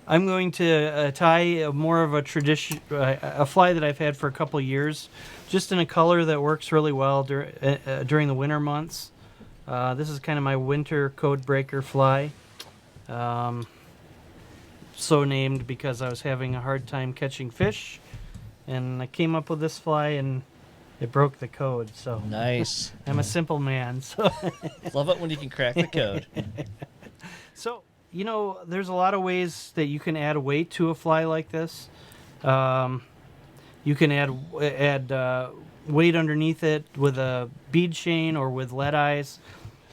I'm going to tie more of a tradition, a fly that I've had for a couple years, just in a color that works really well during the winter months. This is kind of my winter code breaker fly. Um, so named because I was having a hard time catching fish, and I came up with this fly and it broke the code. So Nice. I'm a simple man. So Love it when you can crack the code. So, there's a lot of ways that you can add weight to a fly like this. Um, you can add weight underneath it with a bead chain or with lead eyes.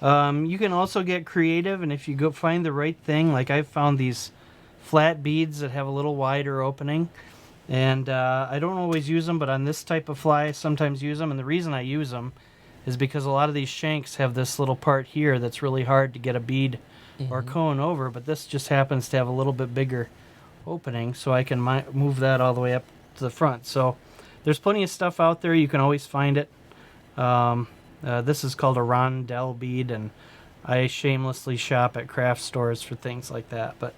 You can also get creative, and if you go find the right thing, like I've found these flat beads that have a little wider opening, and I don't always use them, but on this type of fly, I sometimes use them. And the reason I use them is because a lot of these shanks have this little part here that's really hard to get a bead or cone over, but this just happens to have a little bit bigger opening, so I can move that all the way up to the front. So there's plenty of stuff out there. You can always find it. This is called a rondelle bead, and I shamelessly shop at craft stores for things like that. But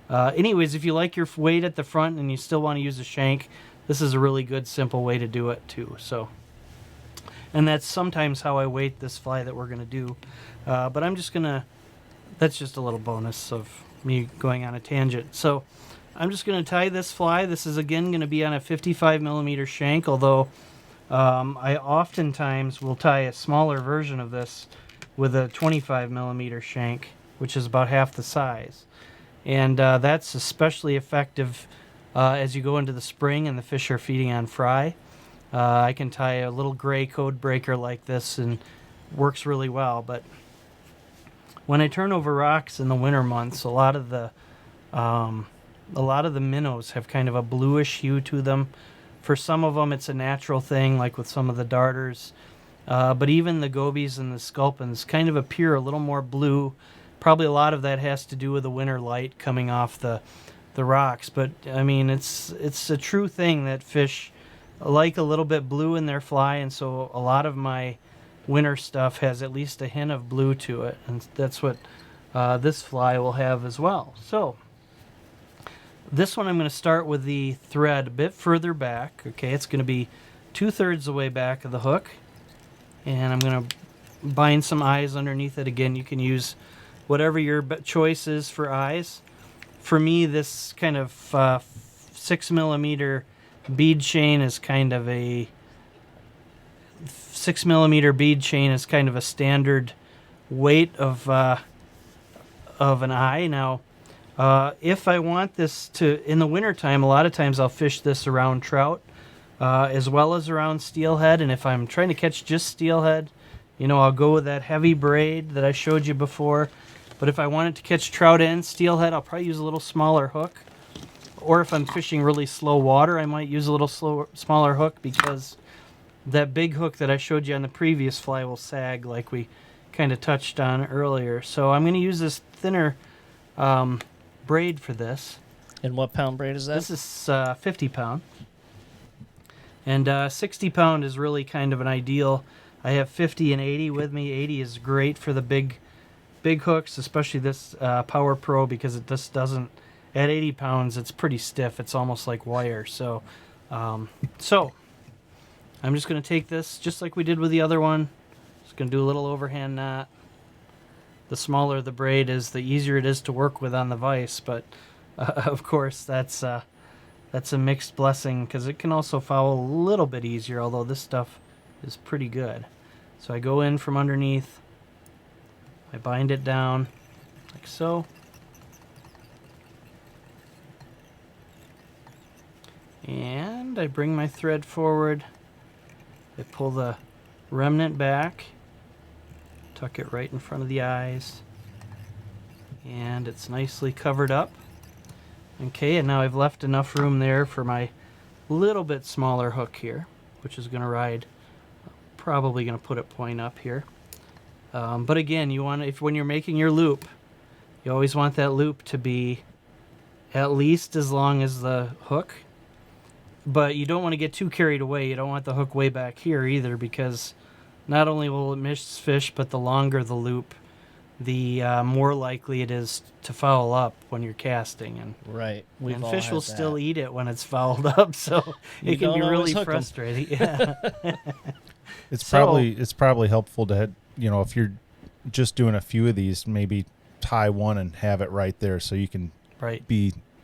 anyways, if you like your weight at the front and you still want to use a shank, this is a really good, simple way to do it too. So, and that's sometimes how I weight this fly that we're going to do. But I'm just going to... That's just a little bonus of me going on a tangent. So I'm just going to tie this fly. This is again going to be on a 55 millimeter shank, although I oftentimes will tie a smaller version of this with a 25 millimeter shank, which is about half the size. And that's especially effective as you go into the spring and the fish are feeding on fry. I can tie a little gray code breaker like this and works really well, but when I turn over rocks in the winter months, a lot of the minnows have kind of a bluish hue to them. For some of them, it's a natural thing, like with some of the darters. But even the gobies and the sculpins kind of appear a little more blue. Probably a lot of that has to do with the winter light coming off the rocks. But I mean, it's a true thing that fish like a little bit blue in their fly, and so a lot of my winter stuff has at least a hint of blue to it, and that's what this fly will have as well. So this one I'm going to start with the thread a bit further back. Okay, it's going to be 2/3 the way back of the hook, and I'm going to bind some eyes underneath it. Again, you can use whatever your choice is for eyes. For me, this kind of 6 millimeter bead chain is kind of a 6 millimeter bead chain is kind of a standard weight of an eye. Now, if I want this to, in the wintertime, a lot of times I'll fish this around trout as well as around steelhead. And if I'm trying to catch just steelhead, I'll go with that heavy braid that I showed you before. But if I wanted to catch trout and steelhead, I'll probably use a little smaller hook. Or if I'm fishing really slow water, I might use a little smaller hook, because that big hook that I showed you on the previous fly will sag, like we kind of touched on earlier. So I'm going to use this thinner braid for this. And what pound braid is that? This is 50 pound. And 60 pound is really kind of an ideal. I have 50 and 80 with me. 80 is great for the big hooks, especially this Power Pro, because it just doesn't, at 80 pounds, it's pretty stiff. It's almost like wire. So I'm just going to take this just like we did with the other one. Just going to do a little overhand knot. The smaller the braid is, the easier it is to work with on the vise. But of course, that's a mixed blessing, because it can also foul a little bit easier, although this stuff is pretty good. So I go in from underneath. I bind it down like so. And I bring my thread forward. I pull the remnant back, tuck it right in front of the eyes, and it's nicely covered up. Okay, and now I've left enough room there for my little bit smaller hook here, which is going to ride, probably going to put it point up here. But again, you want, when you're making your loop, you always want that loop to be at least as long as the hook. But you don't want to get too carried away. You don't want the hook way back here either, because not only will it miss fish, but the longer the loop, the more likely it is to foul up when you're casting. And Right. We've and all fish had will that. still eat it when it's fouled up, so You it can be don't always really hook 'em. frustrating. Yeah. It's So- probably helpful to if you're just doing a few of these, maybe tie one and have it right there so you can Right.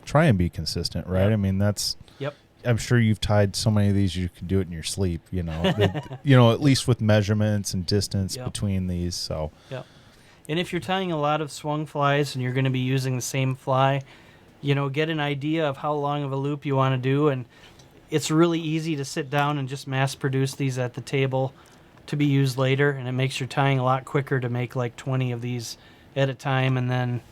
try and be consistent, right? Yep. I mean, that's Yep. I'm sure you've tied so many of these you could do it in your sleep, at least with measurements and distance Yep. between these. So And if you're tying a lot of swung flies and you're going to be using the same fly, get an idea of how long of a loop you want to do. And it's really easy to sit down and just mass produce these at the table to be used later. And it makes your tying a lot quicker to make like 20 of these at a time and then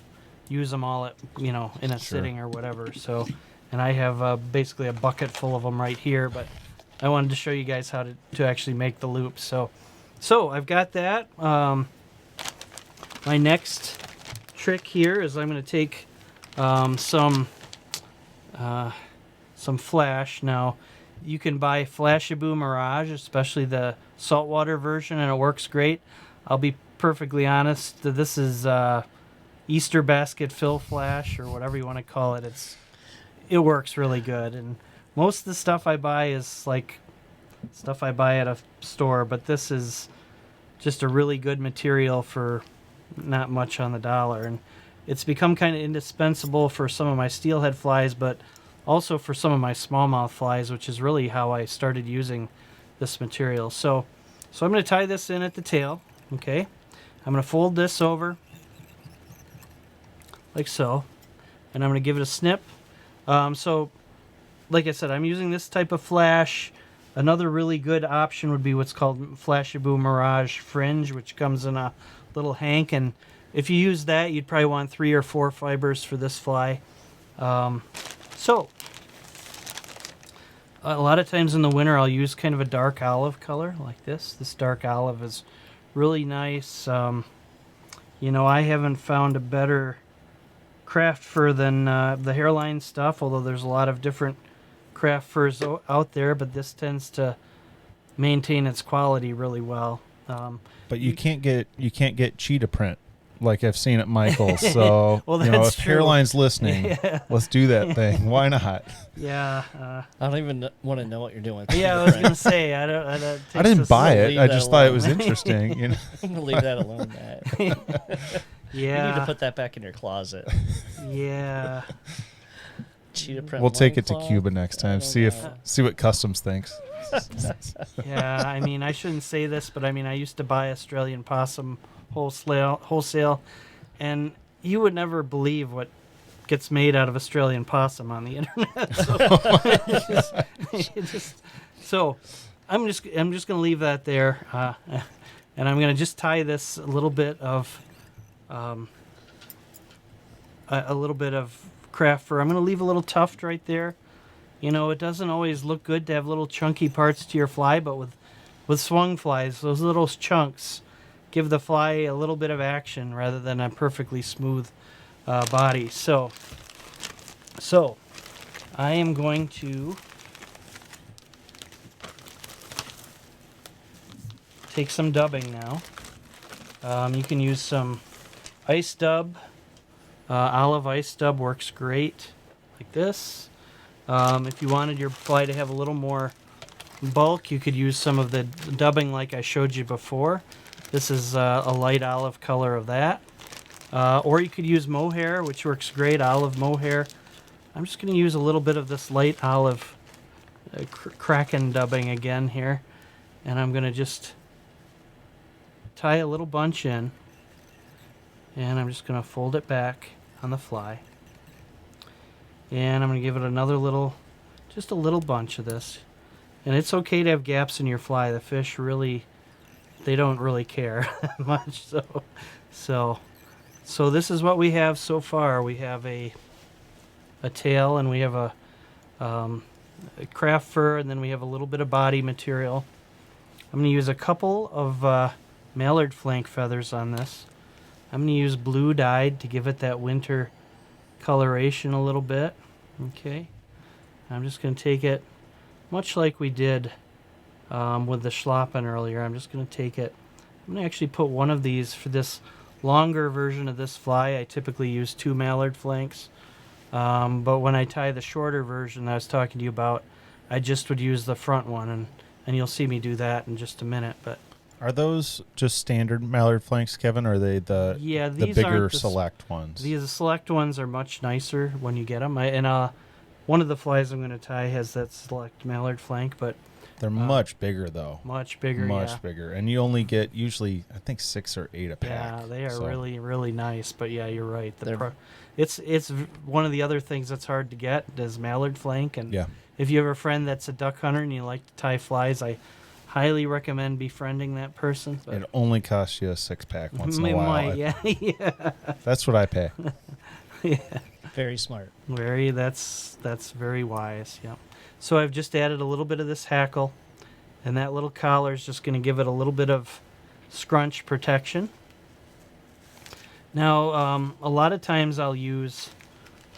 use them all at, in a sitting or whatever. So, and I have basically a bucket full of them right here, but I wanted to show you guys how to actually make the loop. So I've got that. My next trick here is I'm going to take some flash. Now, you can buy Flashaboo Mirage, especially the saltwater version, and it works great. I'll be perfectly honest. This is Easter basket fill flash, or whatever you want to call it. It works really good, and most of the stuff I buy is like stuff I buy at a store, but this is just a really good material for not much on the dollar, and it's become kind of indispensable for some of my steelhead flies, but also for some of my smallmouth flies, which is really how I started using this material. So I'm going to tie this in at the tail. Okay, I'm going to fold this over like so, and I'm going to give it a snip. So like I said, I'm using this type of flash. Another really good option would be what's called Flashaboo Mirage Fringe, which comes in a little hank, and if you use that, you'd probably want 3 or 4 fibers for this fly. So a lot of times in the winter, I'll use kind of a dark olive color like this. This dark olive is really nice. I haven't found a better craft fur than the hairline stuff, although there's a lot of different craft furs out there, but this tends to maintain its quality really well. but you can't get cheetah print like I've seen at Michael's. So Well, that's if true. Hairline's listening, let's do that thing. Why not? Yeah. I don't even want to know what you're doing. with Yeah, I the was print. gonna say I don't. I didn't buy it. leave I that just thought it alone. was interesting. I'm gonna leave that alone, Matt. You Yeah. need to put that back in your closet. Yeah. Cheetah print. We'll take it to loincloth? Cuba next I time. don't See what customs thinks. Yeah. I mean, I shouldn't say this, but I mean, I used to buy Australian possum wholesale, and you would never believe what gets made out of Australian possum on the internet. So I'm just gonna leave that there, and I'm gonna just tie this a little bit of craft fur. I'm gonna leave a little tuft right there. It doesn't always look good to have little chunky parts to your fly, but with swung flies, those little chunks give the fly a little bit of action rather than a perfectly smooth body. So I am going to take some dubbing now. You can use some ice dub. Olive ice dub works great, like this. If you wanted your fly to have a little more bulk, you could use some of the dubbing like I showed you before. This is a light olive color of that. Or you could use mohair, which works great, olive mohair. I'm just going to use a little bit of this light olive Kraken dubbing again here. And I'm going to just tie a little bunch in. And I'm just going to fold it back on the fly. And I'm going to give it another just a little bunch of this. And it's okay to have gaps in your fly. The fish really, they don't really care that much. So this is what we have so far. We have a tail, and we have a craft fur, and then we have a little bit of body material. I'm going to use a couple of mallard flank feathers on this. I'm going to use blue dyed to give it that winter coloration a little bit. Okay. I'm just going to take it, much like we did with the schlappen earlier. I'm just going to take it. I'm going to actually put one of these for this longer version of this fly, I typically use 2 mallard flanks. But when I tie the shorter version that I was talking to you about, I just would use the front one, and you'll see me do that in just a minute. But Are those just standard mallard flanks, Kevin, or are they the these bigger aren't select ones? These select ones are much nicer when you get them. One of the flies I'm going to tie has that select mallard flank, but They're much bigger, though. much bigger. Much bigger. And you only get usually, I think, 6 or 8 a pack. Yeah, they are so. really, really nice. But yeah, you're right. They're- It's one of the other things that's hard to get is mallard flank. And Yeah. if you have a friend that's a duck hunter and you like to tie flies, I highly recommend befriending that person. But It only costs you a 6-pack once in a it while. might, yeah, yeah. That's what I pay. Very smart. That's very wise. Yeah. So I've just added a little bit of this hackle, and that little collar is just going to give it a little bit of scrunch protection. Now, a lot of times I'll use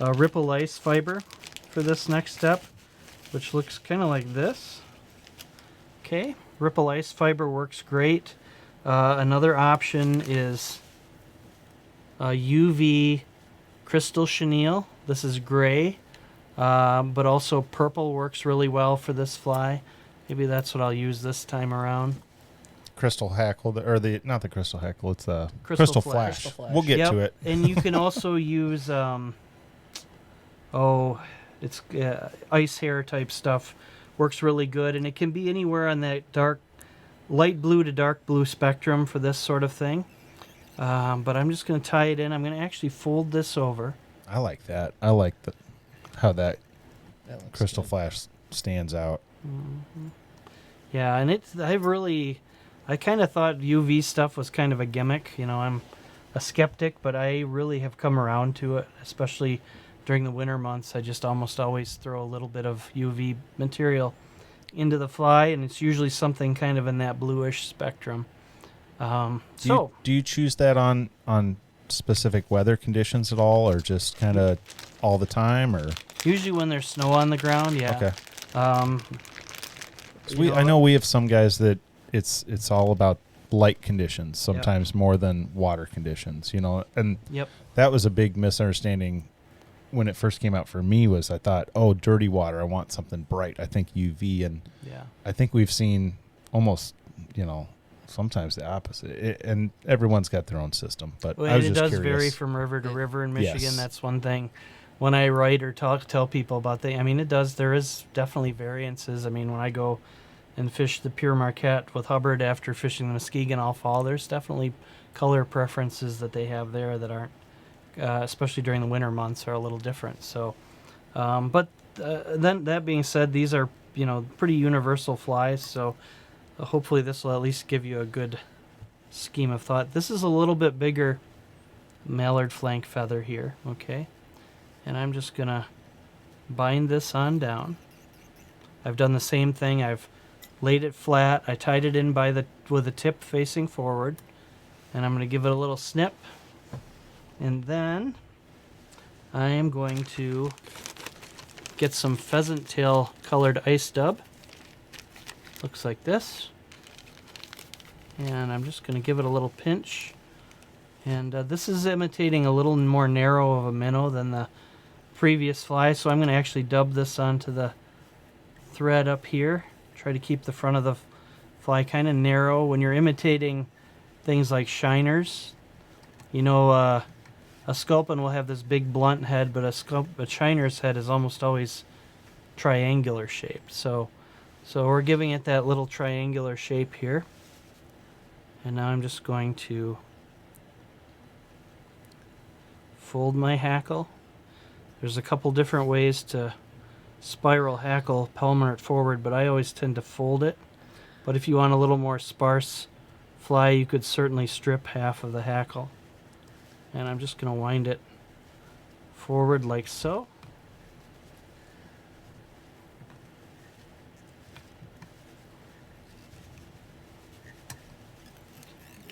ripple ice fiber for this next step, which looks kind of like this. Okay, ripple ice fiber works great. Another option is UV crystal chenille. This is gray, but also purple works really well for this fly. Maybe that's what I'll use this time around. Crystal hackle, not the crystal hackle, it's the Crystal crystal flash. flash. Crystal flash. We'll get Yep, to it. and you can also use it's ice hair type stuff. Works really good, and it can be anywhere on that light blue to dark blue spectrum for this sort of thing. But I'm just going to tie it in. I'm going to actually fold this over. I like that. I like how that That looks crystal good. flash stands out. Yeah, and I kind of thought UV stuff was kind of a gimmick. You know, I'm a skeptic, but I really have come around to it, especially during the winter months. I just almost always throw a little bit of UV material into the fly, and it's usually something kind of in that bluish spectrum. Do you choose that on specific weather conditions at all, or just kind of all the time, or? Usually when there's snow on the ground, yeah. Okay. You I know we have some guys that it's all about light conditions, sometimes more than water conditions, and Yep. that was a big misunderstanding when it first came out for me. Was I thought, oh, dirty water, I want something bright. I think UV, and Yeah. I think we've seen almost, sometimes the opposite. And everyone's got their own system, but Well, I and was it just does curious. vary from river to river in Michigan. Yes. That's one thing. When I write or tell people about it does. There is definitely variances. I mean, when I go and fish the Pure Marquette with Hubbard after fishing the Muskegon all fall, there's definitely color preferences that they have there that aren't, especially during the winter months, are a little different. So, then that being said, these are pretty universal flies. So, hopefully this will at least give you a good scheme of thought. This is a little bit bigger mallard flank feather here, okay? And I'm just gonna bind this on down. I've done the same thing. I've laid it flat. I tied it in with the tip facing forward, and I'm gonna give it a little snip. And then I am going to get some pheasant tail colored ice dub. Looks like this. And I'm just going to give it a little pinch. And this is imitating a little more narrow of a minnow than the previous fly, so I'm going to actually dub this onto the thread up here. Try to keep the front of the fly kind of narrow. When you're imitating things like shiners, a sculpin will have this big blunt head, but a shiner's head is almost always triangular shaped. So we're giving it that little triangular shape here. And now I'm just going to fold my hackle. There's a couple different ways to spiral hackle palmer it forward, but I always tend to fold it. But if you want a little more sparse fly, you could certainly strip half of the hackle. And I'm just going to wind it forward like so.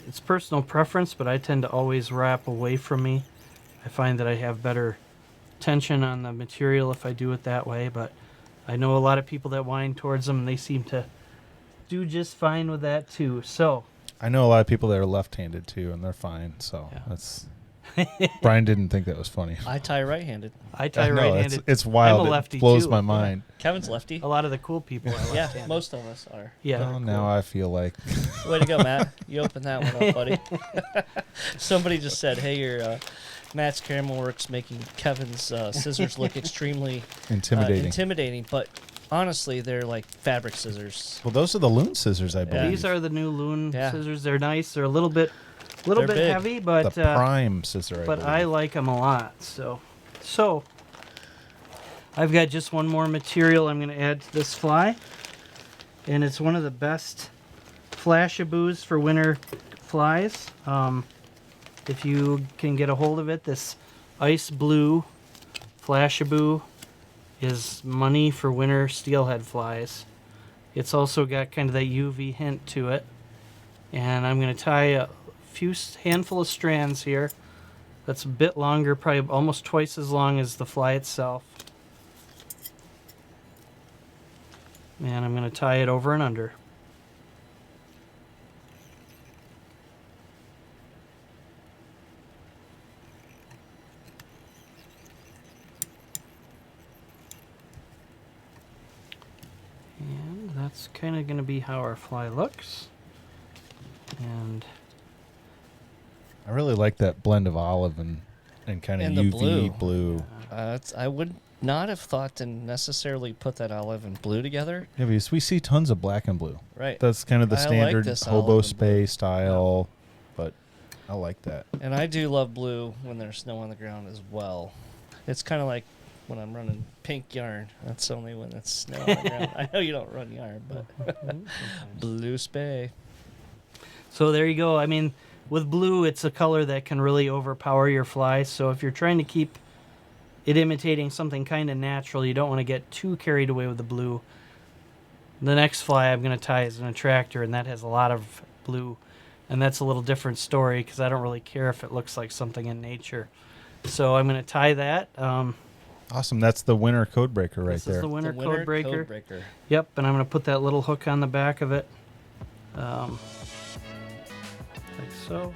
It's personal preference, but I tend to always wrap away from me. I find that I have better tension on the material if I do it that way, but I know a lot of people that wind towards them, and they seem to do just fine with that too. So I know a lot of people that are left-handed too, and they're fine. So Yeah. that's. Brian didn't think that was funny. I tie right-handed. I tie No, right-handed. it's wild. I'm a It lefty blows too. my mind. Kevin's lefty. A lot of the cool people are Yeah, left-handed. most of us are. Yeah. Well, now I feel like Way to go, Matt. You opened that one up, buddy. Somebody just said, hey, your Matt's Camera Works making Kevin's scissors look extremely intimidating. But honestly, they're like fabric scissors. Well, those are the Loon scissors, I believe. These are the new Loon Yeah. scissors. They're nice. They're a little bit They're big. heavy, but the prime scissor. but I I like them a lot. So I've got just one more material I'm going to add to this fly, and it's one of the best flashaboos for winter flies. If you can get a hold of it, this ice blue flashaboo is money for winter steelhead flies. It's also got kind of that UV hint to it, and I'm going to tie a handful of strands here. That's a bit longer, probably almost twice as long as the fly itself. And I'm going to tie it over and under. And that's kind of going to be how our fly looks. And I really like that blend of olive and kind of And the UV blue. I would not have thought to necessarily put that olive and blue together. Yeah, because we see tons of black and blue. Right. That's kind of the I like standard this hobo olive and blue. spay style, but I like that. And I do love blue when there's snow on the ground as well. It's kind of like when I'm running pink yarn. That's only when it's snow on the ground. I know you don't run yarn, but blue spay. so there you go. I mean, with blue, it's a color that can really overpower your fly. So if you're trying to keep it imitating something kind of natural, you don't want to get too carried away with the blue. The next fly I'm going to tie is an attractor, and that has a lot of blue. And that's a little different story because I don't really care if it looks like something in nature. So I'm going to tie that. Awesome. That's the winter code breaker right This there. is the winter code breaker. breaker. Yep, and I'm going to put that little hook on the back of it. Like so.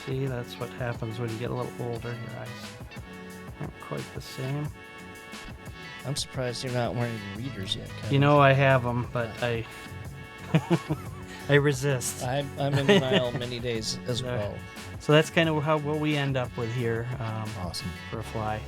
See, that's what happens when you get a little older. Your eyes aren't quite the same. I'm surprised you're not wearing your readers yet, Kevin. You know I have them, but I I resist. I'm in denial many days as well. So that's kind of what we end up with here Awesome. for a fly.